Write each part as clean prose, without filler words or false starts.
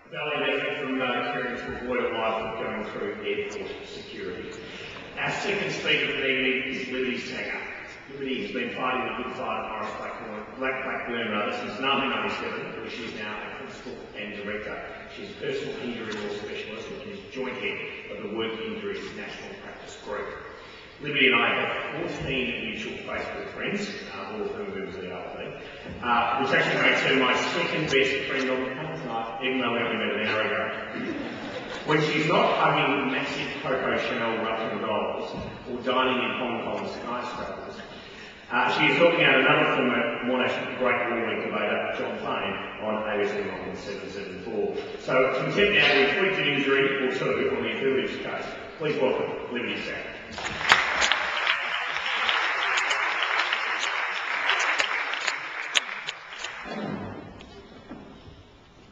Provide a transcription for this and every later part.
Valiant effort from Kieran to avoid a life of going through airport security. Our second speaker for the evening is Liberty Sanger. Liberty has been fighting the good fight at Morris Blackburn since 1997, where she is now a principal and director. She is a personal injury law specialist and is joint head of the Work Injuries National Practice Group. Liberty and I have 14 mutual Facebook friends, all of whom members of the ALP, which actually makes her my second best friend on the panel tonight, even though we only met an hour ago. When she's not hugging massive Coco Chanel Russian dolls or dining in Hong Kong skyscrapers, she is helping out another former Monash Great Wall Week debater, John Fane, on ABC 774. So content now with inflicted injury or two on the affiliates case. Please welcome Liberty Sanger.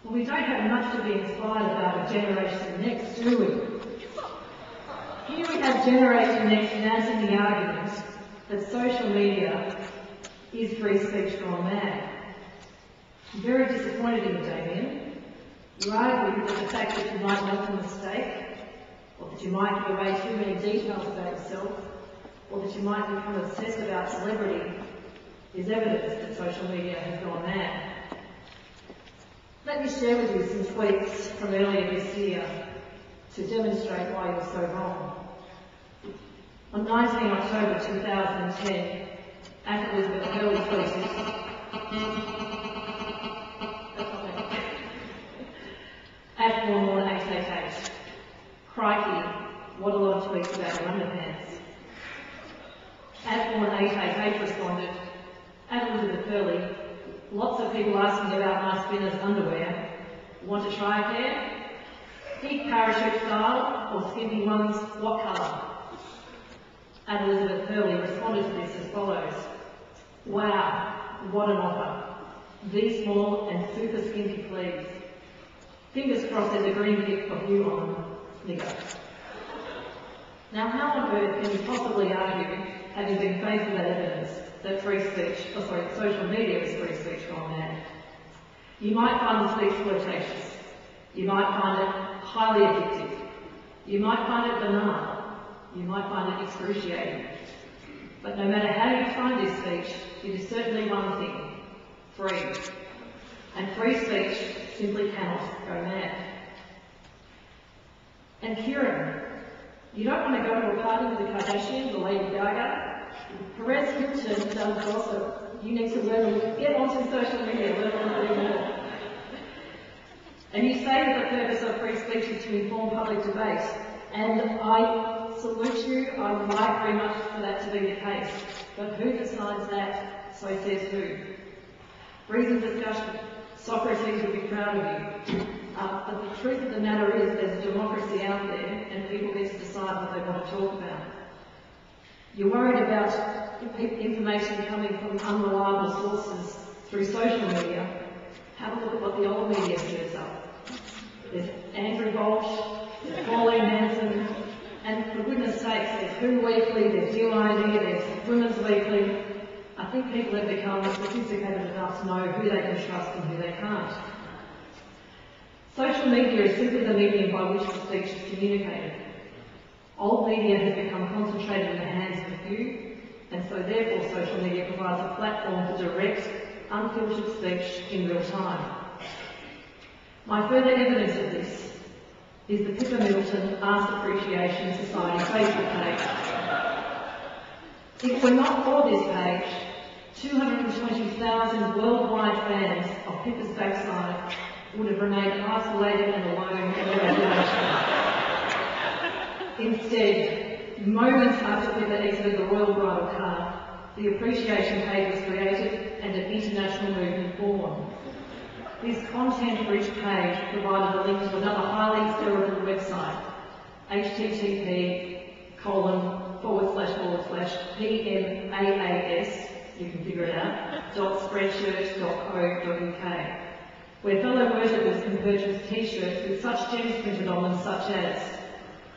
Well, we don't have much to be inspired about a Generation Next, do we? Here we have Generation Next announcing the argument that social media is free speech gone mad. I'm very disappointed in you, Damien. You argue that the fact that you might make a mistake, or that you might give away too many details about yourself, or that you might become obsessed about celebrity, is evidence that social media has gone mad. Let me share with you some tweets from earlier this year to demonstrate why you're so wrong. On 19 October 2010, Elizabeth Hurley tweeted, at Warmore 888, crikey, what a lot of tweets about your underpants. At Warmore 888 responded, at Elizabeth Hurley, lots of people asking about my spinner's underwear. Want to try a pair? Peak parachute style or skimpy ones, what colour? And Elizabeth Hurley responded to this as follows. Wow, what an offer. These small and super skimpy please. Fingers crossed there's a green pic of you on, nigger. Now how on earth can you possibly argue, having been faced with that evidence, that social media is free speech gone mad? You might find the speech flirtatious. You might find it highly addictive. You might find it banal. You might find it excruciating. But no matter how you find this speech, it is certainly one thing, free. And free speech simply cannot go mad. And Kieran, you don't want to go to a party with the Kardashians or Lady Gaga? Perez Hilton does gossip. You need to learn, get onto social media, learn a little bit more. And you say that the purpose of free speech is to inform public debate. And I salute you, I would like very much for that to be the case. But who decides that? So says who? Reason discussion. Socrates would be proud of you. But the truth of the matter is there's a democracy out there and people get to decide what they want to talk about. You're worried about information coming from unreliable sources through social media. Have a look at what the old media stirs up. There's Andrew Walsh, there's Pauline Hanson, and for goodness sakes, there's Who Weekly, there's New Idea, there's Women's Weekly. I think people have become sophisticated enough to know who they can trust and who they can't. Social media is simply the medium by which the speech is communicated. Old media has become concentrated in the hands of a few, and so therefore social media provides a platform for direct, unfiltered speech in real time. My further evidence of this is the Pippa Middleton Arts Appreciation Society Facebook page. If we're not for this page, 220,000 worldwide fans of Pippa's backside would have remained isolated and alone in their isolation. Instead, moments after Pippa exited the Royal Bridal Car, the appreciation page was created and an international movement born. This content-rich page provided a link to another highly accessible website, http://PMAAS, you can figure it out, .spreadshirt.co.uk, where fellow worshippers can purchase t-shirts with such gems printed on them such as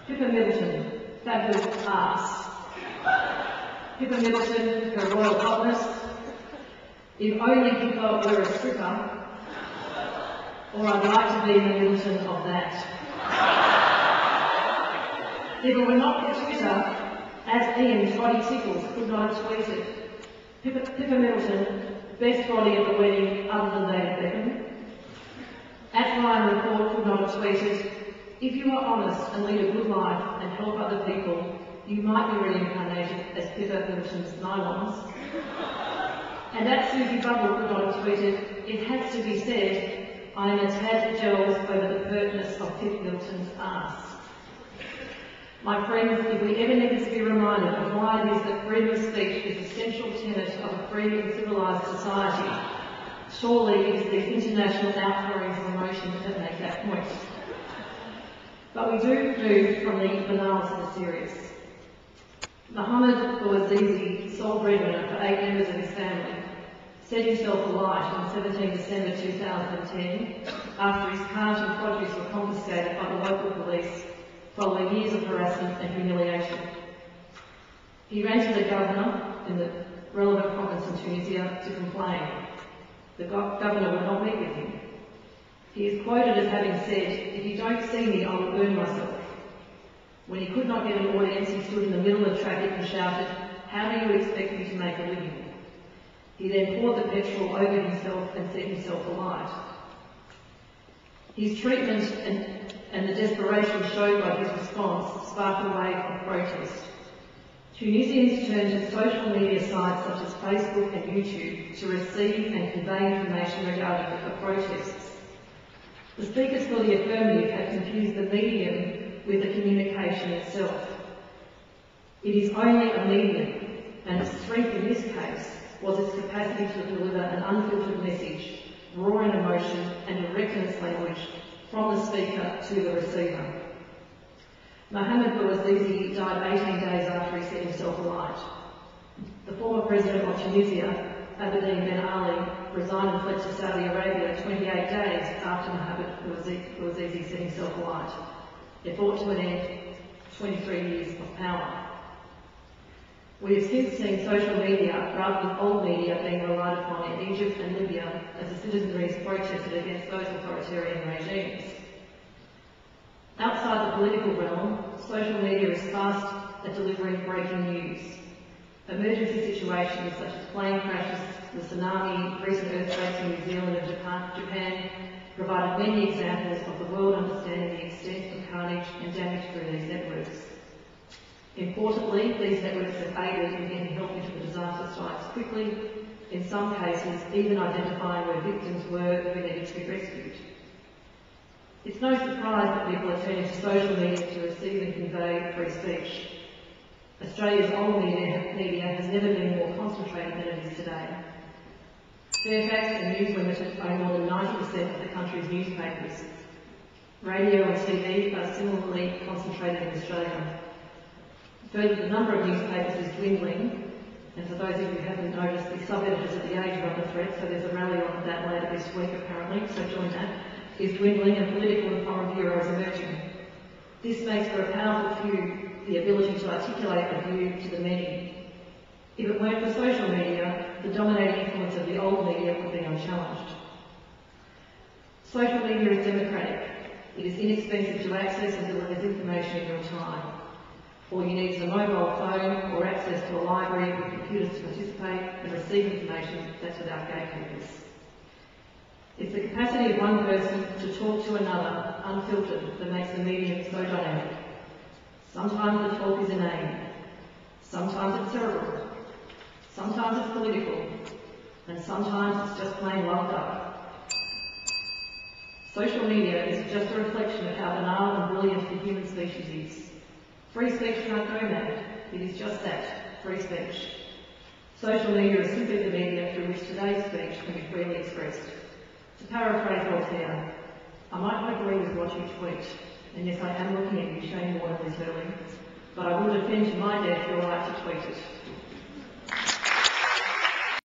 Pippa Middleton, fabulous ass. Pippa Middleton, her royal hotness. If only Pippa were a stripper. or I'd like to be in the militant of that. If it were not for Twitter, as Ian Toddy Tickles could not have tweeted, Pippa Middleton, best body at the wedding other than David Beckham. At Ryan Report could not have tweeted, if you are honest and lead a good life and help other people, you might be reincarnated as Pippa Middleton's nylons. And at Susie Bubble could not have tweeted, it has to be said, I am a tad jealous over the pertness of Pip Middleton's arse. My friends, if we ever needed to be reminded of why it is that freedom of speech is an essential tenet of a free and civilised society, surely it is these international outpourings of emotion that make that point. But we do move from the banal to the serious. Mohammed Bouazizi, sole breadwinner for 8 members of his family, set himself alight on 17 December 2010 after his cart and produce were confiscated by the local police following years of harassment and humiliation. He ran to the governor in the relevant province in Tunisia to complain. The governor would not meet with him. He is quoted as having said, if you don't see me, I will burn myself. When he could not get an audience, he stood in the middle of traffic and shouted, how do you expect me to make a living? He then poured the petrol over himself and set himself alight. His treatment and the desperation showed by his response sparked a wave of protest. Tunisians turned to social media sites such as Facebook and YouTube to receive and convey information regarding the protests. The speakers for the affirmative have confused the medium with the communication itself. It is only a medium, and its strength in this case was its capacity to deliver an unfiltered message, raw in emotion and direct in its language, from the speaker to the receiver. Mohammed Bouazizi died 18 days after he set himself alight. The former president of Tunisia, Abedine Ben Ali, resigned and fled to Saudi Arabia 28 days after Mohammed Bouazizi set himself alight. It brought to an end 23 years of power. We have since seen social media, rather than old media, being relied upon in Egypt and Libya as the citizenry has protested against those authoritarian regimes. Outside the political realm, social media is fast at delivering breaking news. Emergency situations such as plane crashes, the tsunami, recent earthquakes in New Zealand and Japan provided many examples of the world understanding the extent of carnage and damage through these networks. Importantly, these networks have aided in getting help into the disaster sites quickly, in some cases even identifying where victims were who needed to be rescued. It's no surprise that people are turning to social media to receive and convey free speech. Australia's old media has never been more concentrated than it is today. Fairfax and News Limited own more than 90% of the country's newspapers. Radio and TV are similarly concentrated in Australia. Further, the number of newspapers is dwindling, and for those of you who haven't noticed, the sub-editors at The Age are under threat, so there's a rally on that later this week apparently, so join that, is dwindling and political and foreign bureaus emerging. This makes for a powerful few the ability to articulate a view to the many. If it weren't for social media, the dominating influence of the old media would be unchallenged. Social media is democratic. It is inexpensive to access and delivers information in real time. All you need is a mobile phone or access to a library with computers to participate and receive information that's without gatekeepers. It's the capacity of one person to talk to another, unfiltered, that makes the medium so dynamic. Sometimes the talk is inane, sometimes it's cerebral, sometimes it's political, and sometimes it's just plain loved up. Social media is just a reflection of how banal and brilliant the human species is. Free speech can't go mad. It is just that, free speech. Social media is simply the media through which today's speech can be freely expressed. To paraphrase Voltaire, I might not agree with what you tweet, and yes, I am looking at you, Shane Warne, this early, but I will defend to my death your right to tweet it.